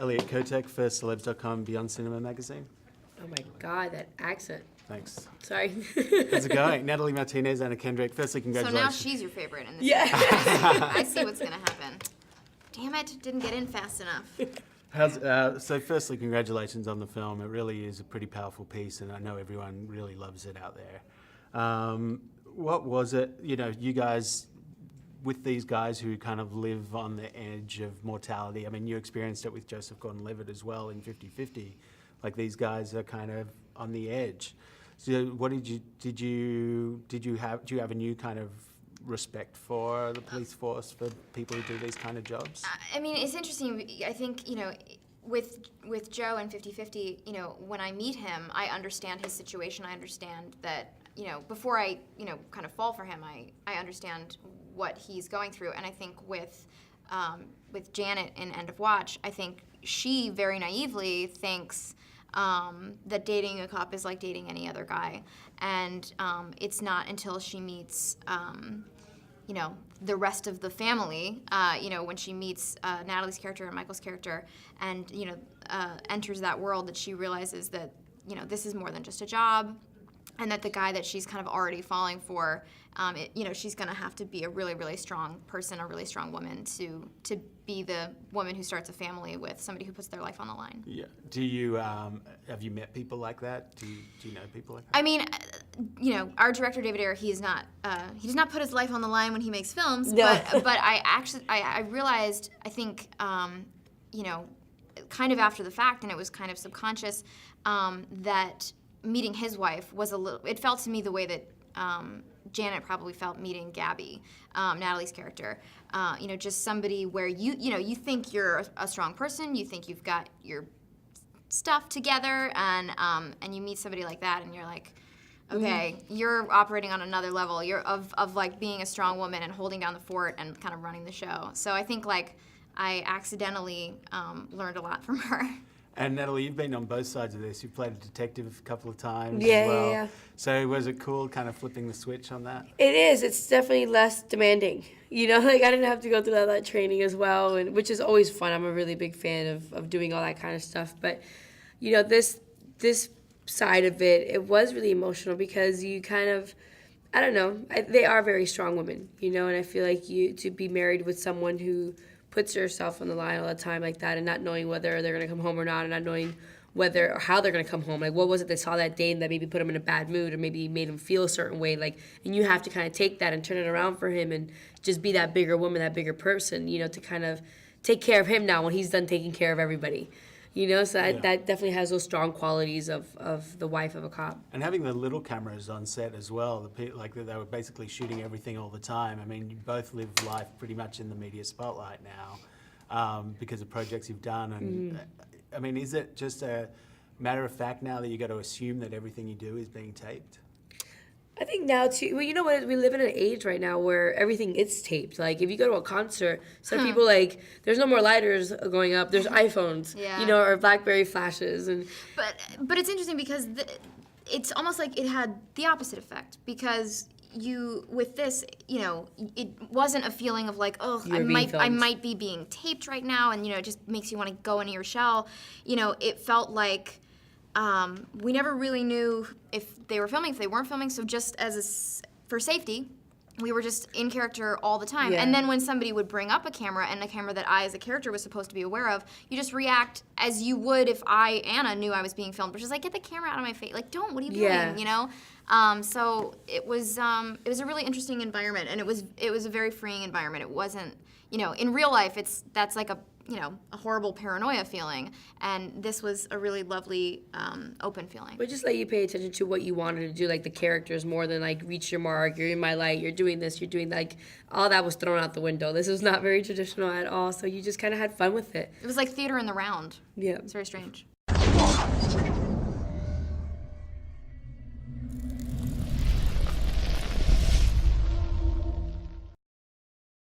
Elliot Kotek for Celebs.com Beyond Cinema magazine. Oh my God, that accent. Thanks. Sorry. How's it going? Natalie Martinez, Anna Kendrick. Firstly, So congratulations. now she's your favorite in this. Yeah. I see what's gonna happen. Damn it! Didn't get in fast enough. So firstly, congratulations on the film. It really is a pretty powerful piece, and I know everyone really loves it out there. What was it, you guys, with these guys who kind of live on the edge of mortality? I mean, you experienced it with Joseph Gordon-Levitt as well in 50/50. Like, these guys are kind of on the edge. So what do you have a new kind of respect for the police force, for people who do these kind of jobs? I mean, it's interesting. I think, with Joe and 50/50, when I meet him, I understand his situation. I understand that, before I, kind of fall for him, I understand what he's going through. And I think with Janet in End of Watch, I think she very naively thinks that dating a cop is like dating any other guy. And it's not until she meets, the rest of the family, when she meets Natalie's character and Michael's character and, enters that world, that she realizes that, this is more than just a job, and that the guy that she's kind of already falling for, she's going to have to be a really, really strong person, a really strong woman to be the woman who starts a family with somebody who puts their life on the line. Yeah. Do you have you met people like that? Do you know people like that? I mean, our director David Ayer, he does not put his life on the line when he makes films. No. But I realized, I think, kind of after the fact, and it was kind of subconscious, that meeting his wife was it felt to me the way that Janet probably felt meeting Gabby, Natalie's character. Just somebody where you think you're a strong person, you think you've got your stuff together, and you meet somebody like that, and you're like, okay, you're operating on another level. You're of like being a strong woman and holding down the fort and kind of running the show. So I think I accidentally learned a lot from her. And Natalie, you've been on both sides of this. You've played a detective a couple of times Yeah, as well. yeah. So was it cool kind of flipping the switch on that? It is. It's definitely less demanding. I didn't have to go through all that training as well, and which is always fun. I'm a really big fan of doing all that kind of stuff. But, this side of it was really emotional because you kind of, I don't know, they are very strong women, and I feel like to be married with someone who puts yourself on the line all the time like that, and not knowing whether they're going to come home or not, and not knowing whether or how they're going to come home. Like, what was it they saw that day that maybe put him in a bad mood or maybe made him feel a certain way? And you have to kind of take that and turn it around for him and just be that bigger woman, that bigger person, to kind of take care of him now when he's done taking care of everybody. That definitely has those strong qualities of the wife of a cop. And having the little cameras on set as well, they were basically shooting everything all the time. I mean, you both live life pretty much in the media spotlight now because of projects you've done. And I mean, is it just a matter of fact now that you got to assume that everything you do is being taped? I think now too. Well, you know what? We live in an age right now where everything is taped. Like, if you go to a concert, some people there's no more lighters going up. There's iPhones, or BlackBerry flashes, and. But it's interesting because it's almost like it had the opposite effect because with this, it wasn't a feeling of like, oh, I might be being taped right now, and it just makes you want to go into your shell. It felt like. We never really knew if they were filming, if they weren't filming, so just for safety, we were just in character all the time. Yeah. And then when somebody would bring up a camera, and a camera that I as a character was supposed to be aware of, you just react as you would if I, Anna, knew I was being filmed, which is like, get the camera out of my face. Like, don't, what are you doing, So it was a really interesting environment, and it was a very freeing environment. It wasn't, in real life, that's like a horrible paranoia feeling, and this was a really lovely, open feeling. But just let you pay attention to what you wanted to do, like the characters, more than like reach your mark, you're in my light, you're doing this, you're doing like, all that was thrown out the window. This was not very traditional at all, so you just kind of had fun with it. It was like theater in the round. Yeah. It's very strange.